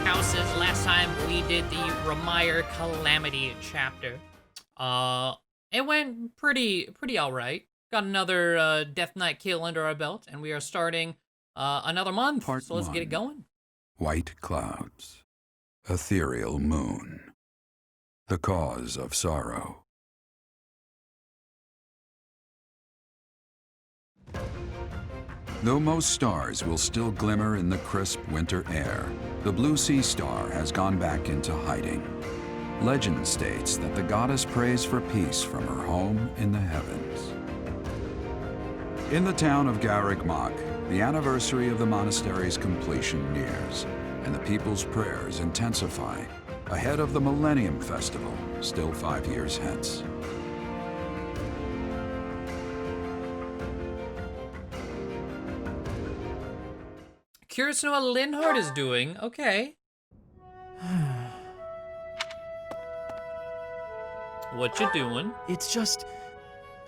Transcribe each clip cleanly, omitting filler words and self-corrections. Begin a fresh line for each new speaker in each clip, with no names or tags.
houses. Last time we did the Remire Calamity chapter. It went pretty alright. Got another Death Knight kill under our belt, and we are starting another month. So let's get it going.
White clouds. Ethereal moon. The cause of sorrow. Though most stars will still glimmer in the crisp winter air, the blue sea star has gone back into hiding. Legend states that the goddess prays for peace from her home in the heavens. In the town of Garreg Mach, the anniversary of the monastery's completion nears, and the people's prayers intensify ahead of the Millennium Festival, still 5 years hence.
Curious to know what Linhardt is doing. Okay. What you doing?
It's just...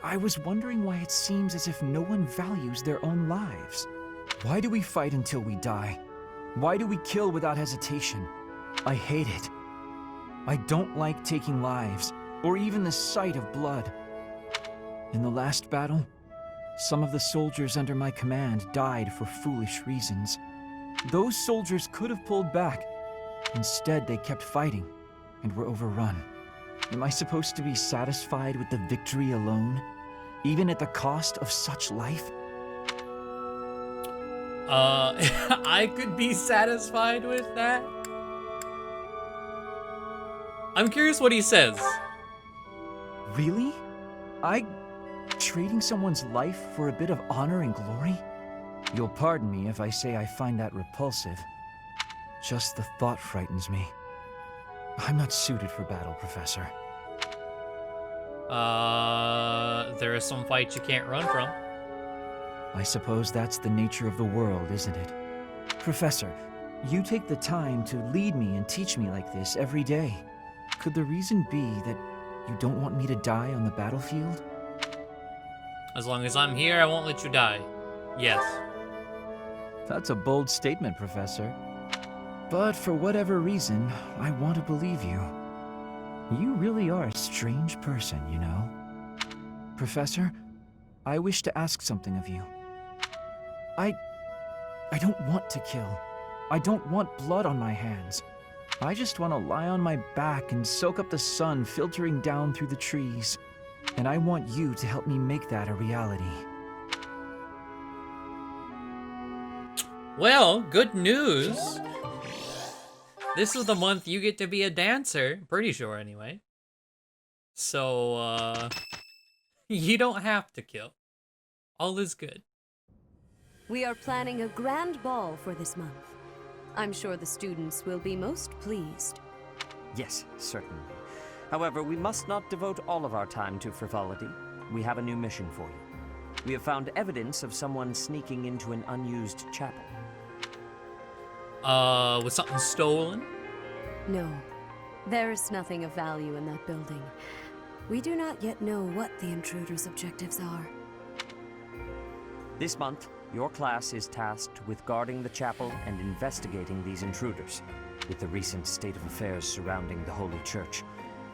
I was wondering why it seems as if no one values their own lives. Why do we fight until we die? Why do we kill without hesitation? I hate it. I don't like taking lives, or even the sight of blood. In the last battle, some of the soldiers under my command died for foolish reasons. Those soldiers could have pulled back. Instead, they kept fighting and were overrun. Am I supposed to be satisfied with the victory alone, even at the cost of such life?
I could be satisfied with that. I'm curious what he says.
Really? Trading someone's life for a bit of honor and glory? You'll pardon me if I say I find that repulsive. Just the thought frightens me. I'm not suited for battle, Professor.
There are some fights you can't run from.
I suppose that's the nature of the world, isn't it? Professor, you take the time to lead me and teach me like this every day. Could the reason be that you don't want me to die on the battlefield?
As long as I'm here, I won't let you die. Yes.
That's a bold statement, Professor. But for whatever reason, I want to believe you. You really are a strange person, you know. Professor, I wish to ask something of you. I don't want to kill. I don't want blood on my hands. I just want to lie on my back and soak up the sun filtering down through the trees. And I want you to help me make that a reality.
Well, good news. This is the month you get to be a dancer. Pretty sure, anyway. So, you don't have to kill. All is good.
We are planning a grand ball for this month. I'm sure the students will be most pleased.
Yes, certainly. However, we must not devote all of our time to frivolity. We have a new mission for you. We have found evidence of someone sneaking into an unused chapel.
Was something stolen?
No, there is nothing of value in that building. We do not yet know what the intruder's objectives are.
This month, your class is tasked with guarding the chapel and investigating these intruders. With the recent state of affairs surrounding the Holy Church,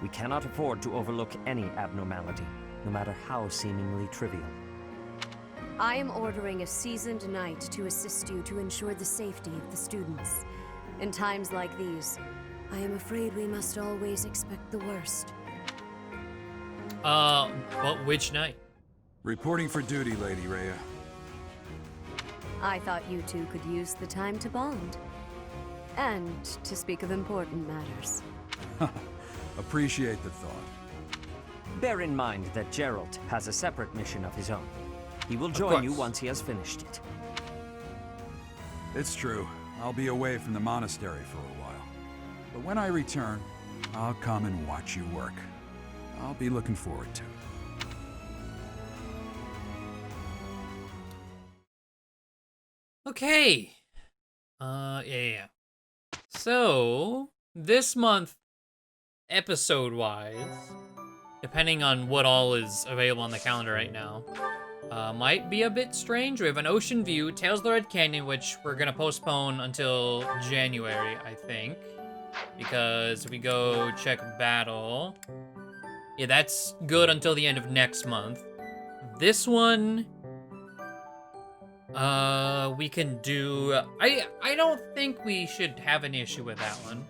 we cannot afford to overlook any abnormality, no matter how seemingly trivial.
I am ordering a seasoned knight to assist you to ensure the safety of the students. In times like these, I am afraid we must always expect the worst.
But which night?
Reporting for duty, Lady Rhea.
I thought you two could use the time to bond. And to speak of important matters.
Appreciate the thought.
Bear in mind that Geralt has a separate mission of his own. He will join you once he has finished it.
It's true. I'll be away from the monastery for a while. But when I return, I'll come and watch you work. I'll be looking forward to it.
Okay. Yeah. So, this month, episode-wise, depending on what all is available on the calendar right now, might be a bit strange. We have an Ocean View, Tales of the Red Canyon, which we're gonna postpone until January, I think. Because if we go check battle, yeah, that's good until the end of next month. This one, we can do, I don't think we should have an issue with that one.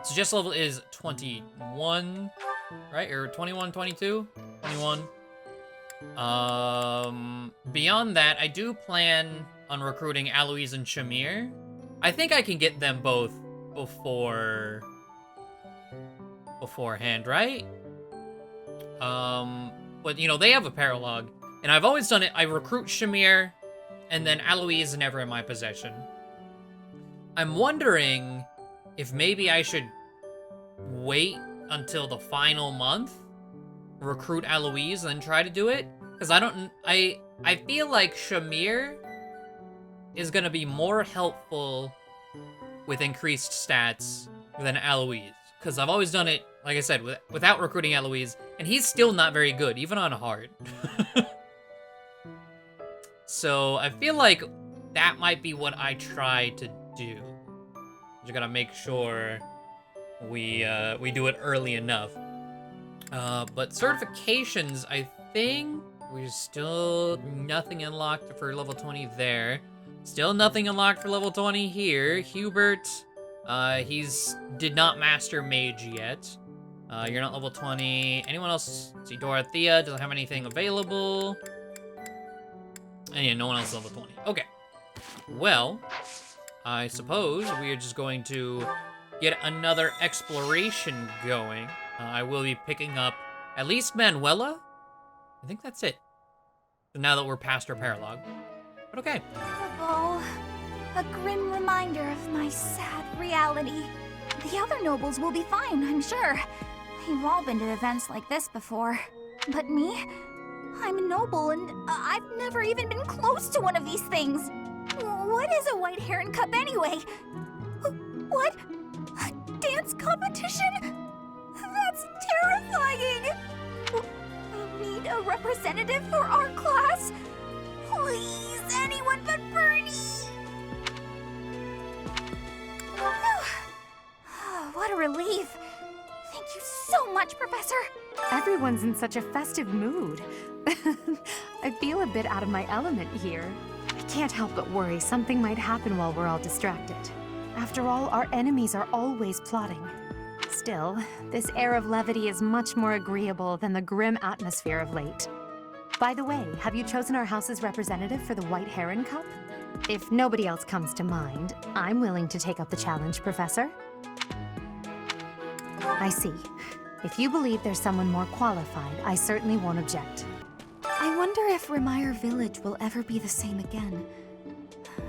Suggest level is 21, right? Or 21, 22? 21. Beyond that, I do plan on recruiting Aloise and Shamir. I think I can get them both beforehand, right? But you know, they have a paralog, and I've always done it. I recruit Shamir, and then Aloise is never in my possession. I'm wondering if maybe I should wait until the final month, recruit Aloise, and then try to do it, because I feel like Shamir is gonna be more helpful with increased stats than Aloise, because I've always done it, like I said, without recruiting Aloise, and he's still not very good, even on hard. So I feel like that might be what I try to do. Just gotta make sure we do it early enough. But certifications, I think we're still nothing unlocked for level 20 there. Still nothing unlocked for level 20 here. Hubert, he's did not master mage yet. You're not level 20. Anyone else? See, Dorothea doesn't have anything available. And yeah, no one else is level 20. Okay. Well, I suppose we are just going to get another exploration going. I will be picking up at least Manuela. I think that's it. So now that we're past our paralog. But okay.
Oh, a grim reminder of my sad reality. The other nobles will be fine, I'm sure. They've all been to events like this before. But me? I'm a noble, and I've never even been close to one of these things. What is a White Heron Cup anyway? What? A dance competition? That's terrifying! We need a representative for our class? Please, anyone but Bernie! What a relief. Thank you so much, Professor.
Everyone's in such a festive mood. I feel a bit out of my element here. I can't help but worry something might happen while we're all distracted. After all, our enemies are always plotting. Still, this air of levity is much more agreeable than the grim atmosphere of late. By the way, have you chosen our house's representative for the White Heron Cup? If nobody else comes to mind, I'm willing to take up the challenge, Professor. I see. If you believe there's someone more qualified, I certainly won't object.
I wonder if Remire Village will ever be the same again.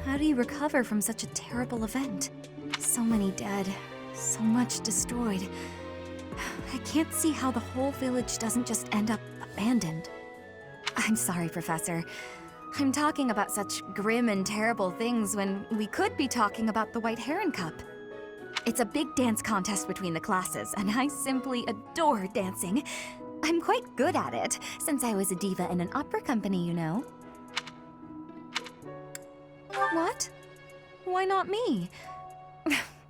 How do you recover from such a terrible event? So many dead, so much destroyed. I can't see how the whole village doesn't just end up abandoned. I'm sorry, Professor. I'm talking about such grim and terrible things when we could be talking about the White Heron Cup. It's a big dance contest between the classes, and I simply adore dancing. I'm quite good at it, since I was a diva in an opera company, you know. What? Why not me?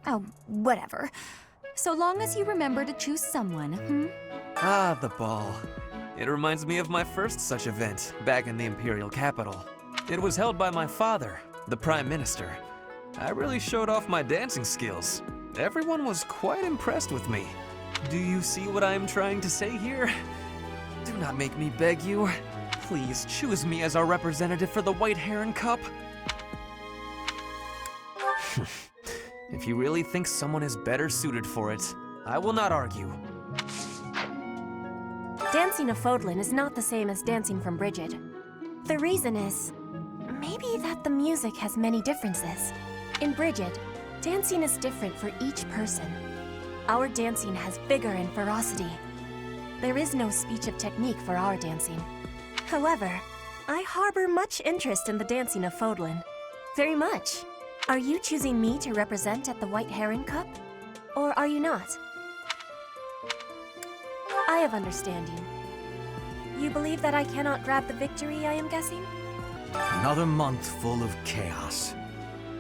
Oh, whatever. So long as you remember to choose someone,
Ah, the ball. It reminds me of my first such event, back in the Imperial capital. It was held by my father, the Prime Minister. I really showed off my dancing skills. Everyone was quite impressed with me. Do you see what I am trying to say here? Do not make me beg you. Please choose me as our representative for the White Heron Cup. If you really think someone is better suited for it, I will not argue.
Dancing of Fódlan is not the same as dancing from Brigid. The reason is, maybe that the music has many differences. In Brigid, dancing is different for each person. Our dancing has vigor and ferocity. There is no speech of technique for our dancing. However, I harbor much interest in the dancing of Fódlan. Very much. Are you choosing me to represent at the White Heron Cup? Or are you not? I have understanding. You believe that I cannot grab the victory, I am guessing?
Another month full of chaos.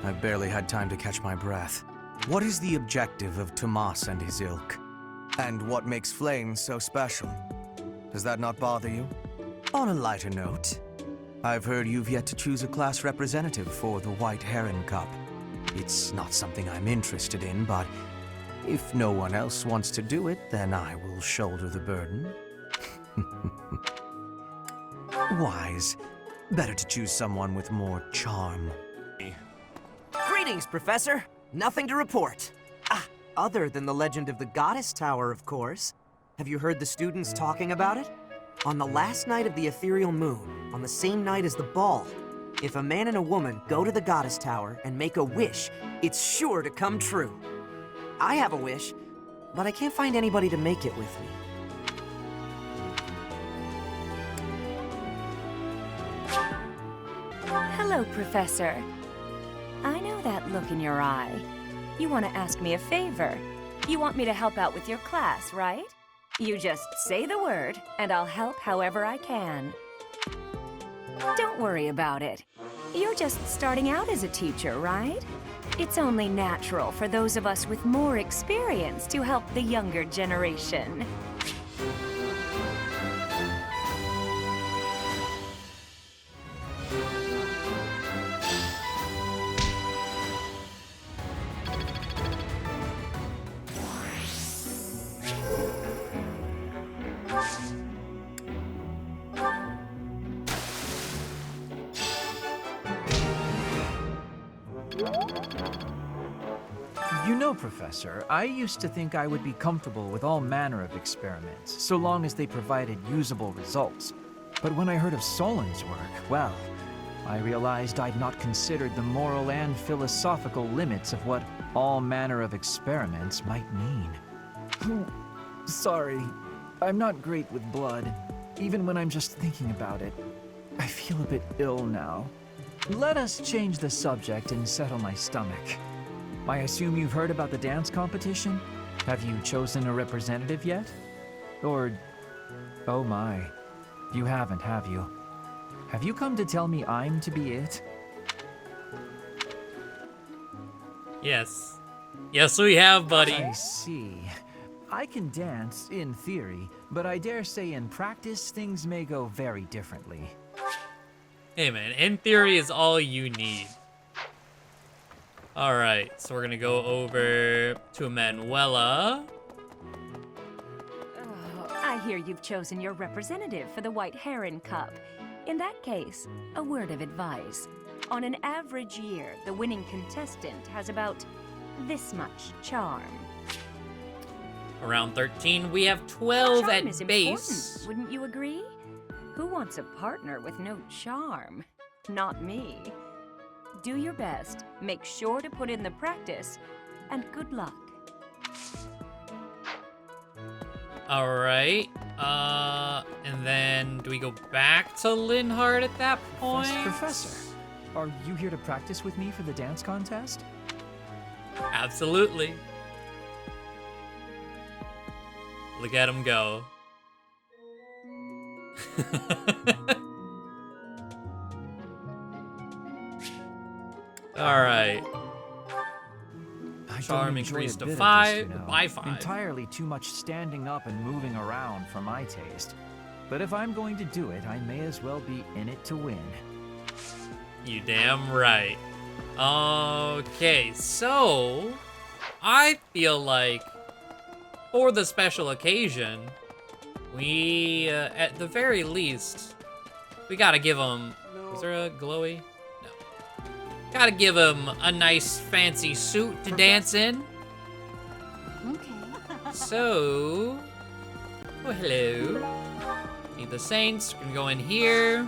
I've barely had time to catch my breath. What is the objective of Tomas and his ilk? And what makes Flame so special? Does that not bother you? On a lighter note, I've heard you've yet to choose a class representative for the White Heron Cup. It's not something I'm interested in, but if no one else wants to do it, then I will shoulder the burden. Wise. Better to choose someone with more charm.
Greetings, Professor. Nothing to report. Other than the legend of the Goddess Tower, of course. Have you heard the students talking about it? On the last night of the ethereal moon, on the same night as the ball, if a man and a woman go to the Goddess Tower and make a wish, it's sure to come true. I have a wish, but I can't find anybody to make it with me.
Hello, Professor. I know that look in your eye. You want to ask me a favor. You want me to help out with your class, right? You just say the word, and I'll help however I can. Don't worry about it. You're just starting out as a teacher, right? It's only natural for those of us with more experience to help the younger generation.
You know, Professor, I used to think I would be comfortable with all manner of experiments, so long as they provided usable results. But when I heard of Solon's work, well, I realized I'd not considered the moral and philosophical limits of what all manner of experiments might mean. Sorry, I'm not great with blood. Even when I'm just thinking about it, I feel a bit ill now. Let us change the subject and settle my stomach. I assume you've heard about the dance competition? Have you chosen a representative yet? Or... oh my, you haven't, have you? Have you come to tell me I'm to be it?
Yes. Yes, we have, buddy.
I see. I can dance, in theory, but I dare say in practice things may go very differently.
Hey man, in theory is all you need. Alright, so we're gonna go over to Manuela.
I hear you've chosen your representative for the White Heron Cup. In that case, a word of advice. On an average year, the winning contestant has about this much charm.
Around 13, we have 12
Charm
at
is
base.
important, wouldn't you agree? Who wants a partner with no charm? Not me. Do your best, make sure to put in the practice, and good luck.
Alright, and then do we go back to Linhardt at that point?
Professor, are you here to practice with me for the dance contest?
Absolutely. Look at him go. Alright. Charm increased to 5 by 5.
Entirely too much standing up and moving around for my taste. But if I'm going to do it, I may as well be in it to win.
You damn right. Okay, so I feel like for the special occasion, we, at the very least, we gotta give him, is there a glowy? No. Gotta give him a nice fancy suit to dance in.
Okay.
So, oh hello. Need the Saints, we're gonna go in here.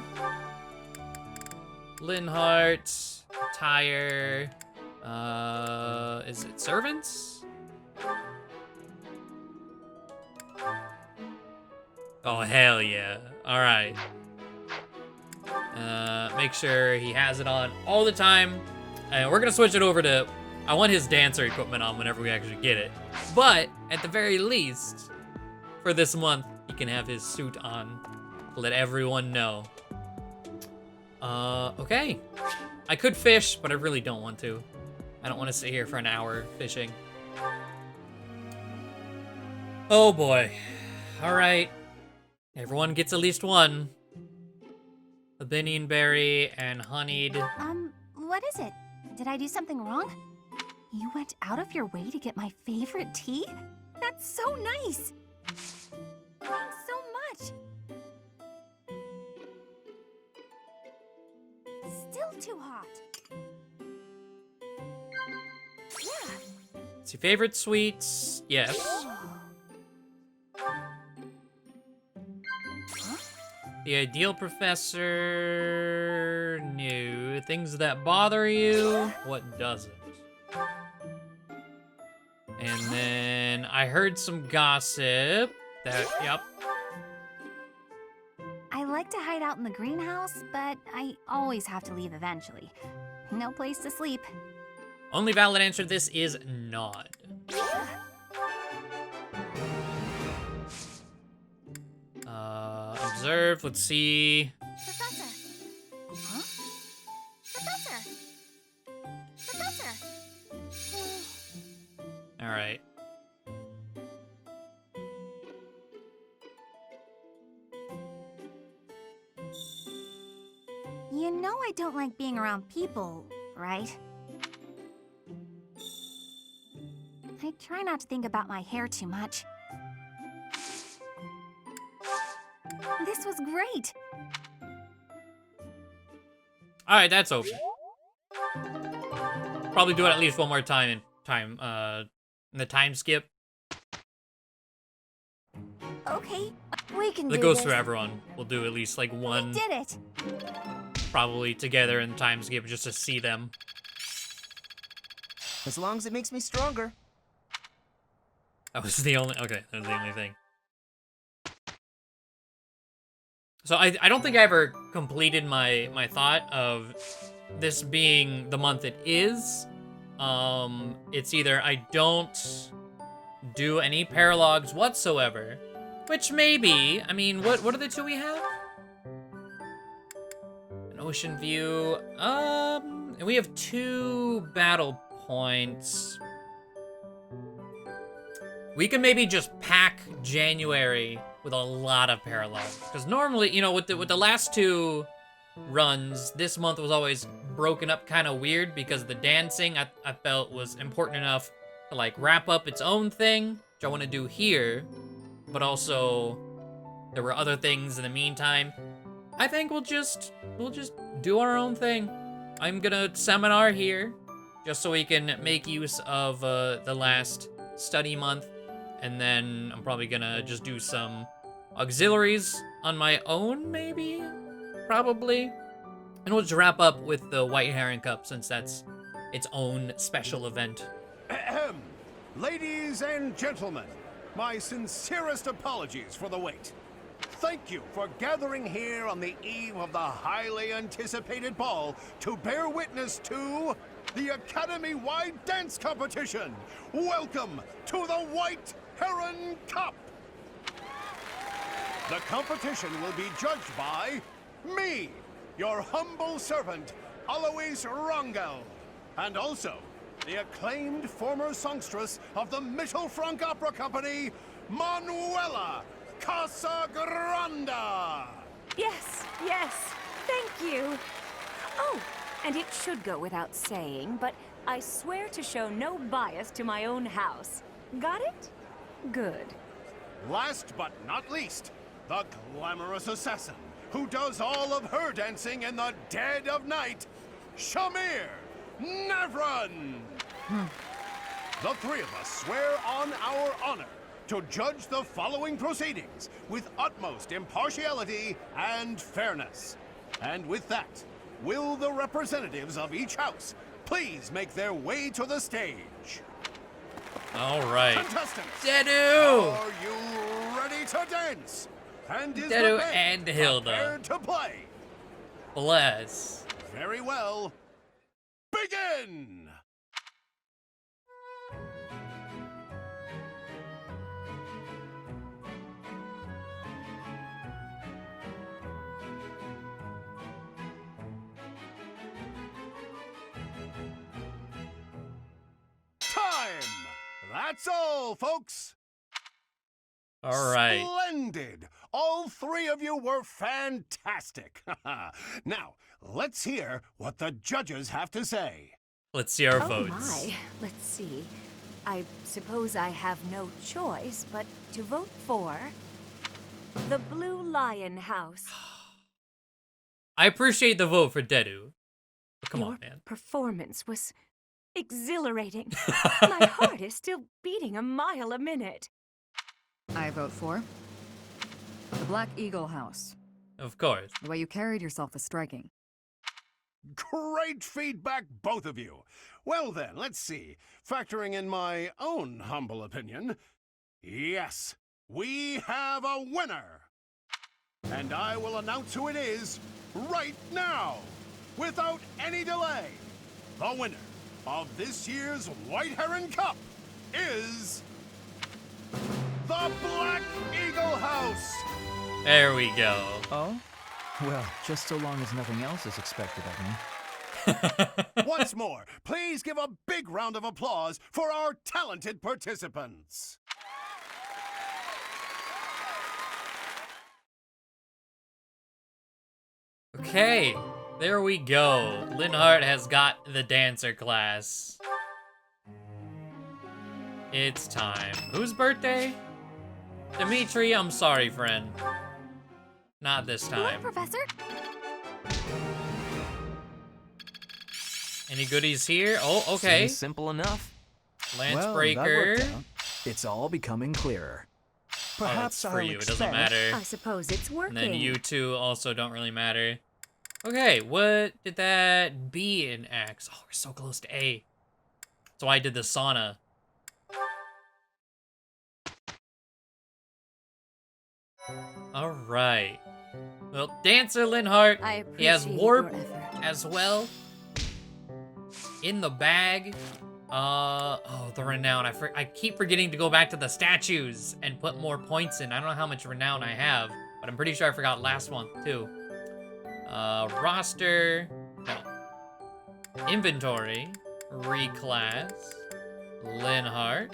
Linhardt, attire, is it servants? Oh, hell yeah. All right. Make sure he has it on all the time. And we're gonna switch it over to, I want his dancer equipment on whenever we actually get it. But at the very least, for this month, he can have his suit on to let everyone know. Okay. I could fish, but I really don't want to. I don't want to sit here for an hour fishing. Oh boy. Alright. Everyone gets at least one. A Binion berry and honeyed.
What is it? Did I do something wrong? You went out of your way to get my favorite tea? That's so nice! Thanks so much! Still too hot. Yeah.
It's your favorite sweets? Yes. The ideal professor... No. Things that bother you? What doesn't? And then I heard some gossip that, yep.
I like to hide out in the greenhouse, but I always have to leave eventually. No place to sleep.
Only valid answer to this is nod. Observe, let's see.
Professor! Huh? Professor! Professor!
Alright.
You know I don't like being around people, right? I try not to think about my hair too much. This was great!
Alright, that's over. Probably do it at least one more time in the time skip.
Okay, we can do
That goes
this.
for everyone. We'll do at least like one,
We did it!
probably together in the time skip just to see them.
As long as it makes me stronger.
That was the only, okay, that was the only thing. So I don't think I ever completed my thought of this being the month it is. It's either I don't do any paralogs whatsoever, which maybe, I mean, what are the two we have? An ocean view, and we have 2 battle points. We can maybe just pack January with a lot of paralogs, because normally, you know, with the last 2 runs, this month was always broken up kind of weird because the dancing I felt was important enough to like wrap up its own thing, which I want to do here, but also there were other things in the meantime. I think we'll just do our own thing. I'm gonna seminar here just so we can make use of the last study month, and then I'm probably gonna just do some auxiliaries on my own, maybe? Probably. And we'll just wrap up with the White Heron Cup, since that's its own special event.
Ahem. Ladies and gentlemen, my sincerest apologies for the wait. Thank you for gathering here on the eve of the highly anticipated ball to bear witness to the Academy-wide dance competition. Welcome to the White Heron Cup. The competition will be judged by me, your humble servant, Alois Rangel, and also the acclaimed former songstress of the Mittelfrank Opera Company, Manuela Casagranda.
Yes, yes, thank you. Oh, and it should go without saying, but I swear to show no bias to my own house. Got it? Good.
Last but not least, the glamorous assassin who does all of her dancing in the dead of night, Shamir Navran. The 3 of us swear on our honor to judge the following proceedings with utmost impartiality and fairness. And with that, will the representatives of each house please make their way to the stage?
All right.
Contestants,
Dedu!
are you ready to dance? And is
Dedu
the band
and Hilda.
prepared to play?
Bless.
Very well. Begin! That's all, folks.
All right.
Splendid. All three of you were fantastic. Now, let's hear what the judges have to say.
Let's see our
Oh
votes.
my, let's see. I suppose I have no choice but to vote for the Blue Lion House.
I appreciate the vote for Dedu. But come
Your
on, man.
performance was exhilarating. My heart is still beating a mile a minute.
I vote for the Black Eagle House.
Of course.
The way you carried yourself was striking.
Great feedback, both of you. Well then, let's see. Factoring in my own humble opinion, yes, we have a winner. And I will announce who it is right now, without any delay. The winner of this year's White Heron Cup is the Black Eagle House.
There we go.
Oh? Well, just so long as nothing else is expected of me.
Once more, please give a big round of applause for our talented participants.
Okay, there we go. Linhardt has got the dancer class. It's time. Whose birthday? Dimitri, I'm sorry, friend. Not this time.
What, Professor?
Any goodies here? Oh, okay.
Seems simple enough.
Lance
Well, that
Breaker.
worked out. It's all becoming clearer.
Oh,
Perhaps
that's for
I'll
you. It doesn't
expect-
matter.
I suppose it's working.
And then you two also don't really matter. Okay, what did that B in X? Oh, we're so close to A. So I did the sauna. All right. Well, Dancer Linhardt, he has
appreciate
warp
your effort.
as well. In the bag. Oh, the renown. I keep forgetting to go back to the statues and put more points in. I don't know how much renown I have, but I'm pretty sure I forgot last month too. Roster. No. Inventory. Reclass. Linhardt.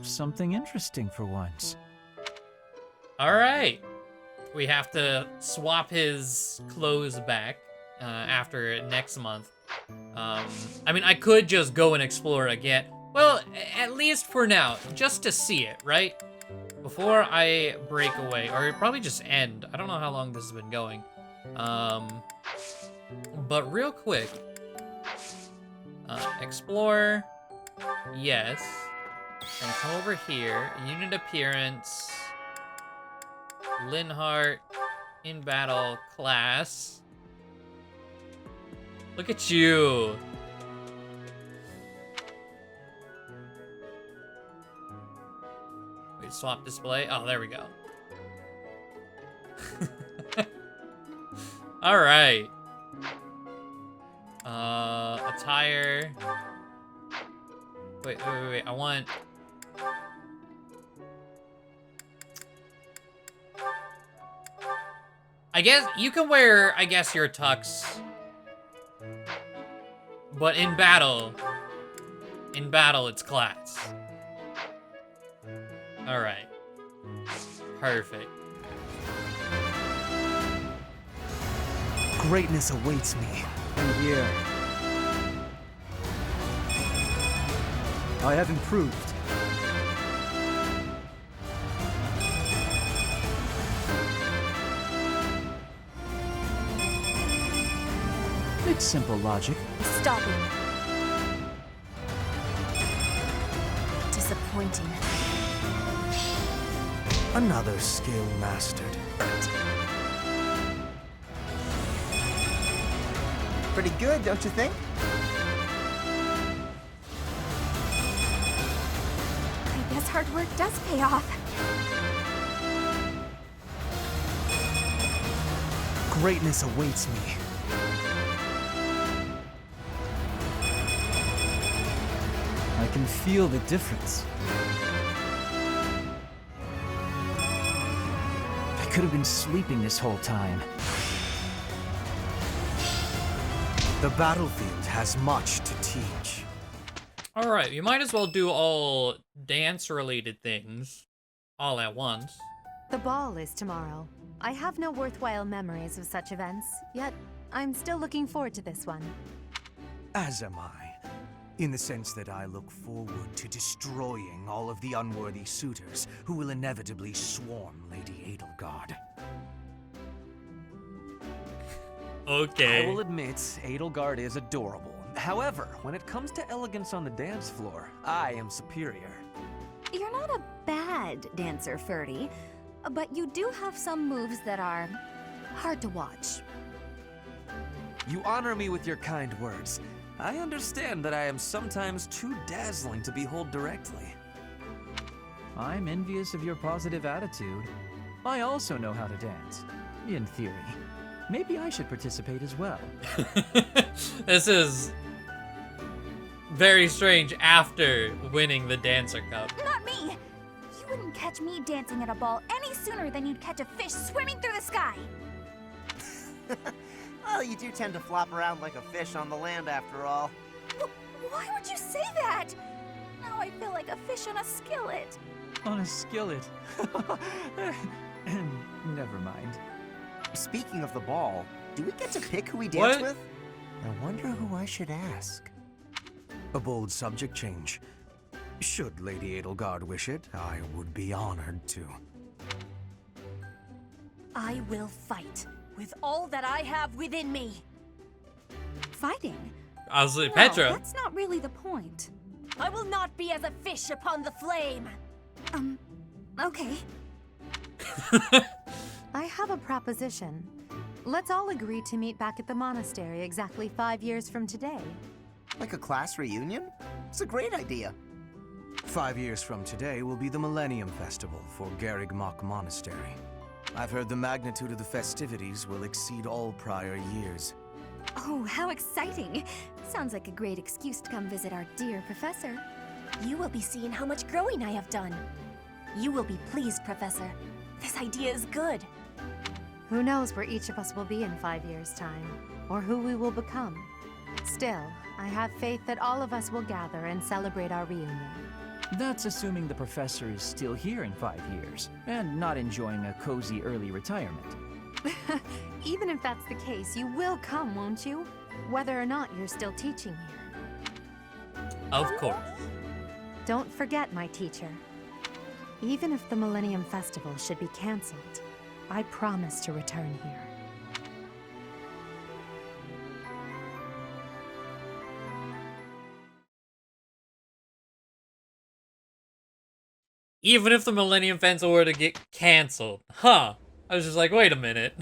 Something interesting for once.
All right. We have to swap his clothes back after next month. I mean, I could just go and explore again. Well, at least for now, just to see it, right? Before I break away, or probably just end. I don't know how long this has been going. But real quick, explore, yes. And come over here, unit appearance, Linhardt, in battle, class. Look at you. Wait, swap display? Oh, there we go. All right. Attire. Wait, I want... I guess you can wear, your tux. But in battle, it's class. All right. Perfect.
Greatness awaits me.
And here. I have improved. It's simple logic.
Stop it. Disappointing.
Another skill mastered.
Pretty good, don't you think?
I guess hard work does pay off.
Greatness awaits me.
I can feel the difference. I could have been sleeping this whole time.
The battlefield has much to teach.
Alright, you might as well do all dance-related things all at once.
The ball is tomorrow. I have no worthwhile memories of such events, yet I'm still looking forward to this one.
As am I, in the sense that I look forward to destroying all of the unworthy suitors who will inevitably swarm Lady Edelgard.
Okay.
I will admit, Edelgard is adorable. However, when it comes to elegance on the dance floor, I am superior.
You're not a bad dancer, Ferdy, but you do have some moves that are hard to watch.
You honor me with your kind words. I understand that I am sometimes too dazzling to behold directly.
I'm envious of your positive attitude. I also know how to dance, in theory. Maybe I should participate as well.
This is very strange after winning the Dancer Cup.
Not me! You wouldn't catch me dancing at a ball any sooner than you'd catch a fish swimming through the sky!
Well, you do tend to flop around like a fish on the land after all.
Why would you say that? Now I feel like a fish on a skillet.
On a skillet. Never mind.
Speaking of the ball, do we get to pick who we dance
What?
with? I wonder who I should ask.
A bold subject change. Should Lady Edelgard wish it, I would be honored to.
I will fight with all that I have within me. Fighting?
I was like,
No,
Petra.
that's not really the point. I will not be as a fish upon the flame. Okay.
I have a proposition. Let's all agree to meet back at the monastery exactly 5 years from today.
Like a class reunion? It's a great idea.
5 years from today will be the Millennium Festival for Garreg Mach Monastery. I've heard the magnitude of the festivities will exceed all prior years.
Oh, how exciting! Sounds like a great excuse to come visit our dear professor.
You will be seeing how much growing I have done. You will be pleased, Professor. This idea is good.
Who knows where each of us will be in 5 years' time, or who we will become. Still, I have faith that all of us will gather and celebrate our reunion.
That's assuming the professor is still here in 5 years, and not enjoying a cozy early retirement.
Even if that's the case, you will come, won't you? Whether or not you're still teaching here.
Of course.
Don't forget, my teacher. Even if the Millennium Festival should be cancelled, I promise to return here.
Even if the Millennium Festival were to get canceled. Huh. I was just like, wait a minute.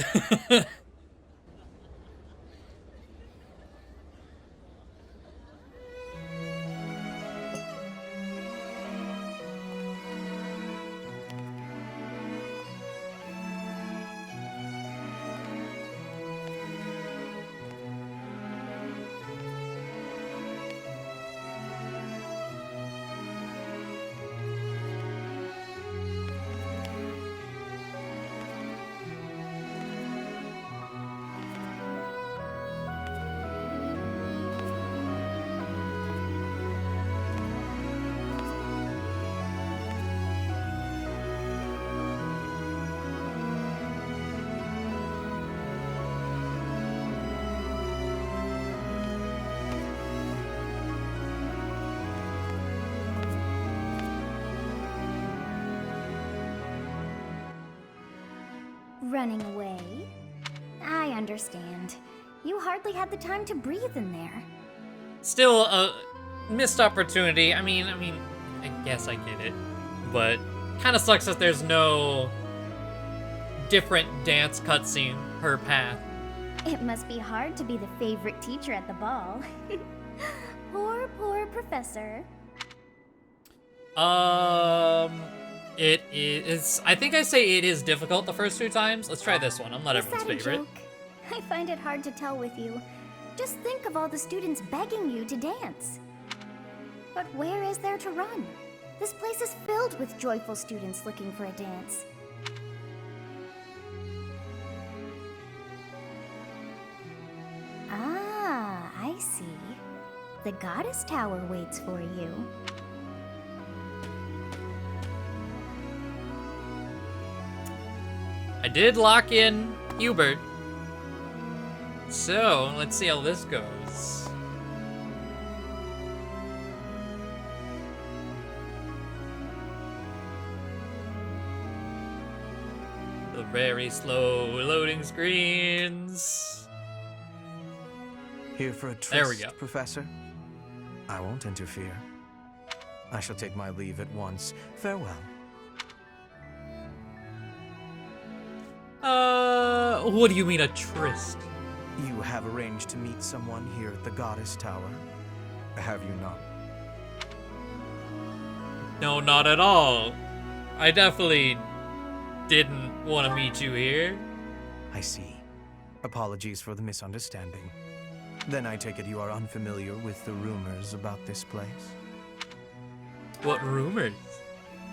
Running away? I understand. You hardly had the time to breathe in there.
Still a missed opportunity. I mean, I guess I get it. But kind of sucks that there's no different dance cutscene per path.
It must be hard to be the favorite teacher at the ball. Poor professor.
It is. I think I say it is difficult the first 2 times. Let's try this one. I'm not
Is
everyone's
that a
favorite.
joke? I find it hard to tell with you. Just think of all the students begging you to dance. But where is there to run? This place is filled with joyful students looking for a dance. Ah, the Goddess Tower waits for you.
I did lock in Hubert. So, let's see how this goes. The very slow loading screens.
Here for a tryst,
There we go.
Professor? I won't interfere. I shall take my leave at once. Farewell.
What do you mean a tryst?
You have arranged to meet someone here at the Goddess Tower, have you not?
No, not at all. I definitely didn't want to meet you here.
I see. Apologies for the misunderstanding. Then I take it you are unfamiliar with the rumors about this place?
What rumors?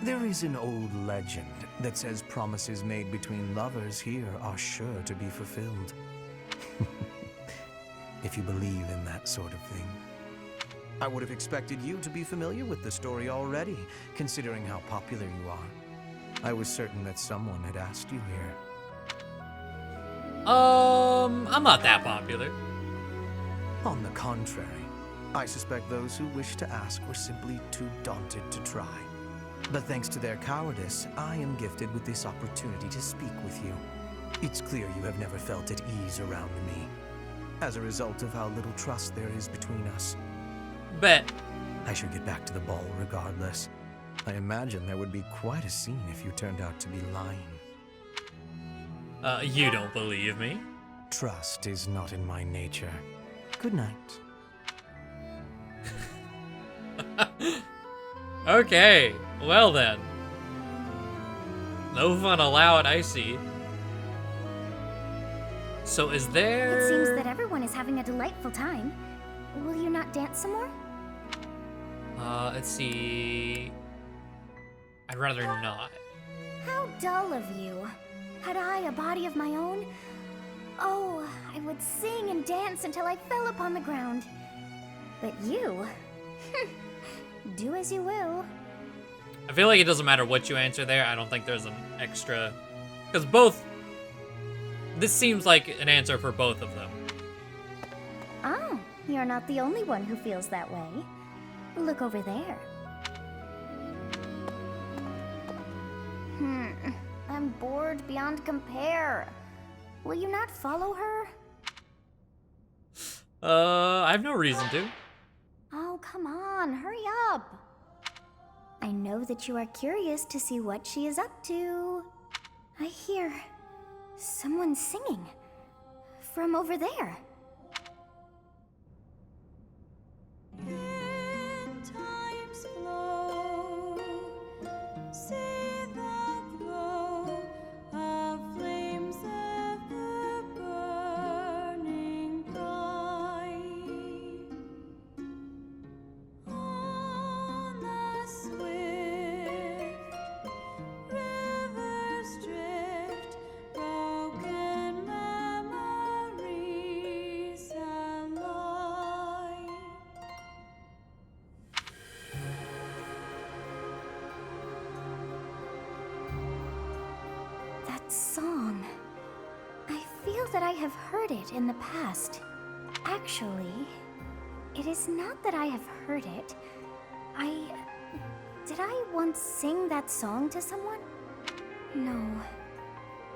There is an old legend that says promises made between lovers here are sure to be fulfilled. If you believe in that sort of thing. I would have expected you to be familiar with the story already, considering how popular you are. I was certain that someone had asked you here.
I'm not that popular.
On the contrary, I suspect those who wished to ask were simply too daunted to try. But thanks to their cowardice, I am gifted with this opportunity to speak with you. It's clear you have never felt at ease around me, as a result of how little trust there is between us.
Bet.
I should get back to the ball regardless. I imagine there would be quite a scene if you turned out to be lying.
You don't believe me?
Trust is not in my nature. Good night.
Okay, well then. No fun allowed, I see. So is there...
It seems that everyone is having a delightful time. Will you not dance some more?
Let's see... I'd rather not.
How dull of you. Had I a body of my own? Oh, I would sing and dance until I fell upon the ground. But you... do as you will.
I feel like it doesn't matter what you answer there. I don't think there's an extra... Because both... This seems like an answer for both of them.
Ah, you're not the only one who feels that way. Look over there. I'm bored beyond compare. Will you not follow her?
I have no reason to.
Oh, come on, hurry up. I know that you are curious to see what she is up to. I hear someone singing from over there. Song. I feel that I have heard it in the past. Actually, it is not that I have heard it. Did I once sing that song to someone? No,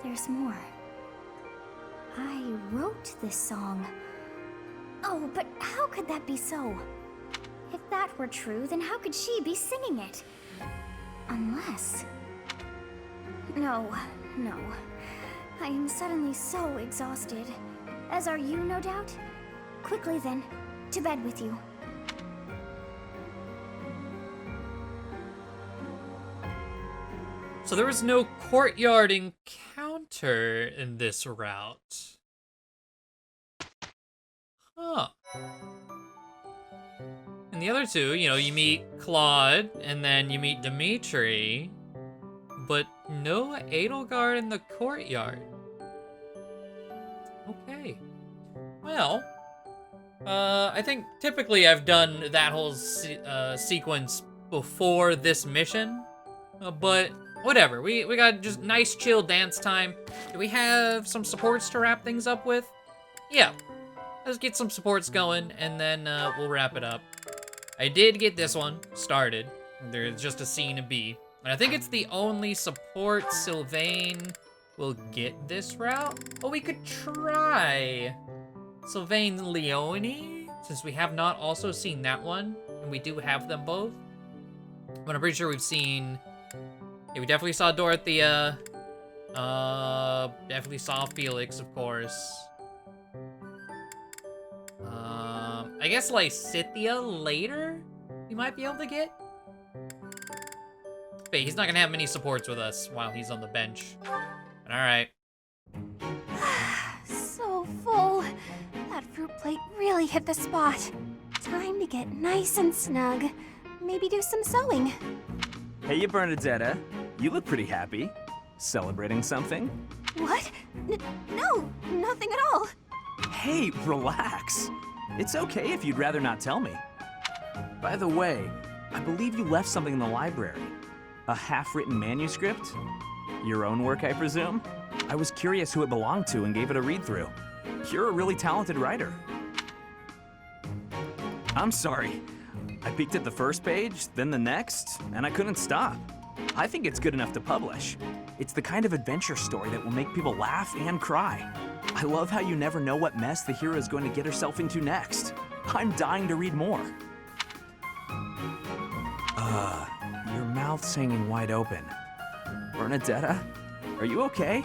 there's more. I wrote this song. Oh, but how could that be so? If that were true, then how could she be singing it? Unless... No. I am suddenly so exhausted. As are you, no doubt? Quickly then, to bed with you.
So there was no courtyard encounter in this route. Huh. In the other two, you meet Claude, and then you meet Dimitri. But no Edelgard in the courtyard. Okay. Well, I think typically I've done that whole sequence before this mission, but whatever. We got just nice chill dance time. Do we have some supports to wrap things up with? Yeah. Let's get some supports going, and then we'll wrap it up. I did get this one started. There's just a C and a B. And I think it's the only support Sylvain will get this route. But we could try Sylvain Leone, since we have not also seen that one. And we do have them both. But I'm pretty sure we've seen... Yeah, we definitely saw Dorothea. Definitely saw Felix, of course. I guess Lysithea later, we might be able to get. But he's not gonna have many supports with us while he's on the bench. All right.
So full. That fruit plate really hit the spot. Time to get nice and snug. Maybe do some sewing.
Hey, Bernadetta. You look pretty happy. Celebrating something?
What? No, nothing at all.
Hey, relax. It's okay if you'd rather not tell me. By the way, I believe you left something in the library. A half-written manuscript? Your own work, I presume? I was curious who it belonged to and gave it a read-through. You're a really talented writer. I'm sorry. I peeked at the first page, then the next, and I couldn't stop. I think it's good enough to publish. It's the kind of adventure story that will make people laugh and cry. I love how you never know what mess the hero is going to get herself into next. I'm dying to read more. Your mouth's hanging wide open. Bernadetta, are you okay?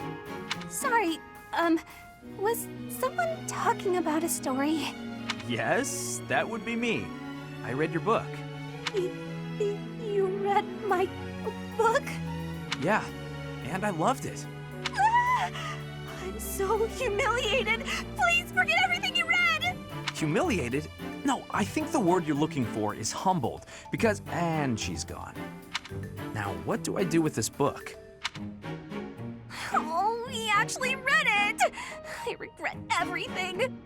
Sorry, was someone talking about a story?
Yes, that would be me. I read your book.
You read my book?
Yeah, and I loved it.
I'm so humiliated. Please forget everything you read.
Humiliated? No, I think the word you're looking for is humbled, because... And she's gone. Now, what do I do with this book?
Oh, he actually read it. I regret everything.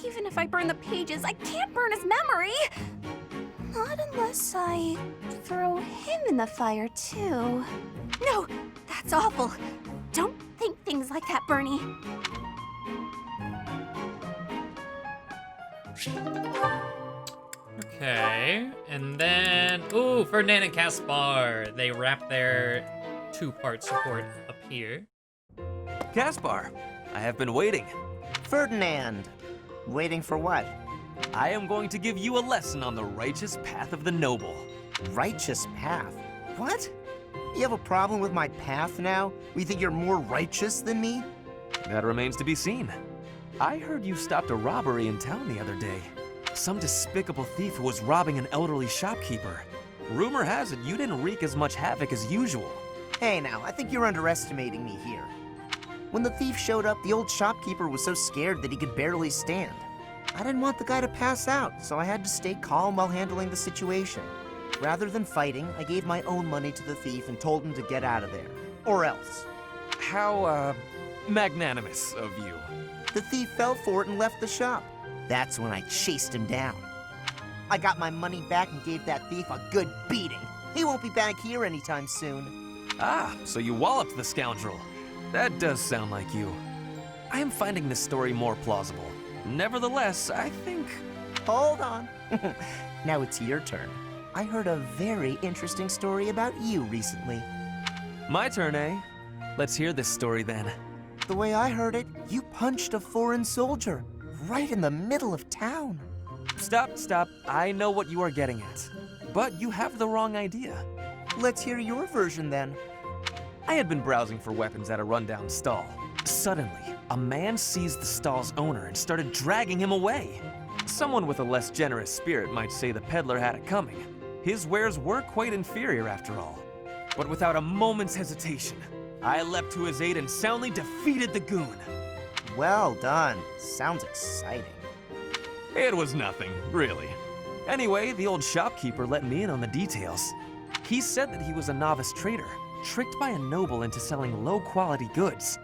Even if I burn the pages, I can't burn his memory. Not unless I throw him in the fire, too. No, that's awful. Don't think things like that, Bernie.
Okay, and then, ooh, Ferdinand and Caspar. They wrap their two-part support up here.
Caspar, I have been waiting.
Ferdinand. Waiting for what?
I am going to give you a lesson on the righteous path of the noble.
Righteous path? What? You have a problem with my path now? You think you're more righteous than me?
That remains to be seen. I heard you stopped a robbery in town the other day. Some despicable thief who was robbing an elderly shopkeeper. Rumor has it you didn't wreak as much havoc as usual.
Hey now, I think you're underestimating me here. When the thief showed up, the old shopkeeper was so scared that he could barely stand. I didn't want the guy to pass out, so I had to stay calm while handling the situation. Rather than fighting, I gave my own money to the thief and told him to get out of there. Or else.
How, magnanimous of you.
The thief fell for it and left the shop. That's when I chased him down. I got my money back and gave that thief a good beating. He won't be back here anytime soon.
Ah, so you walloped the scoundrel. That does sound like you. I am finding this story more plausible. Nevertheless, I think...
Hold on. Now it's your turn. I heard a very interesting story about you recently.
My turn, eh? Let's hear this story then.
The way I heard it, you punched a foreign soldier right in the middle of town.
Stop. I know what you are getting at. But you have the wrong idea.
Let's hear your version then.
I had been browsing for weapons at a rundown stall. Suddenly, a man seized the stall's owner and started dragging him away. Someone with a less generous spirit might say the peddler had it coming. His wares were quite inferior after all. But without a moment's hesitation, I leapt to his aid and soundly defeated the goon.
Well done. Sounds exciting.
It was nothing, really. Anyway, the old shopkeeper let me in on the details. He said that he was a novice trader, tricked by a noble into selling low-quality goods.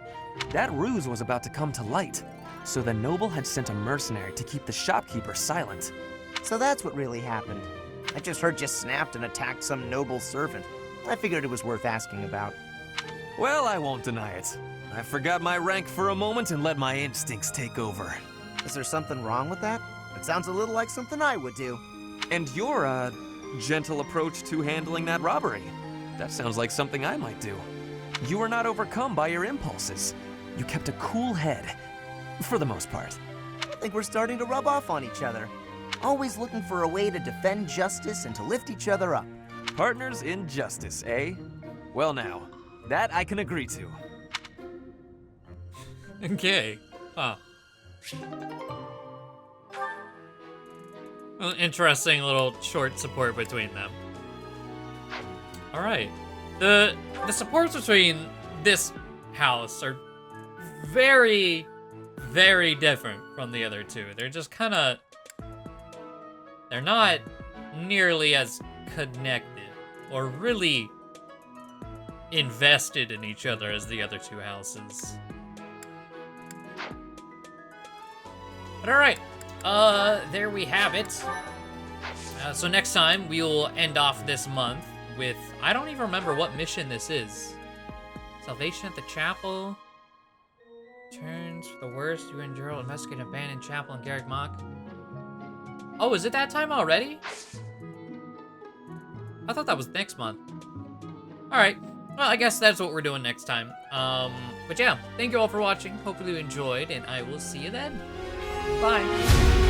That ruse was about to come to light. So the noble had sent a mercenary to keep the shopkeeper silent.
So that's what really happened. I just heard you snapped and attacked some noble servant. I figured it was worth asking about.
Well, I won't deny it. I forgot my rank for a moment and let my instincts take over.
Is there something wrong with that? It sounds a little like something I would do.
And your, gentle approach to handling that robbery. That sounds like something I might do. You were not overcome by your impulses. You kept a cool head. For the most part.
I think we're starting to rub off on each other. Always looking for a way to defend justice and to lift each other up.
Partners in justice, eh? Well now, that I can agree to.
Okay. Huh. Well, interesting little short support between them. All right. The supports between this house are very, very different from the other two. They're just kind of... They're not nearly as connected or really invested in each other as the other two houses. But alright, there we have it. So next time, we will end off this month with... I don't even remember what mission this is. Salvation at the Chapel. Turns for the worst. You and Gerald investigate an abandoned chapel in Garreg Mach. Oh, is it that time already? I thought that was next month. Alright, well, I guess that's what we're doing next time. But yeah, thank you all for watching. Hopefully you enjoyed, and I will see you then. Bye.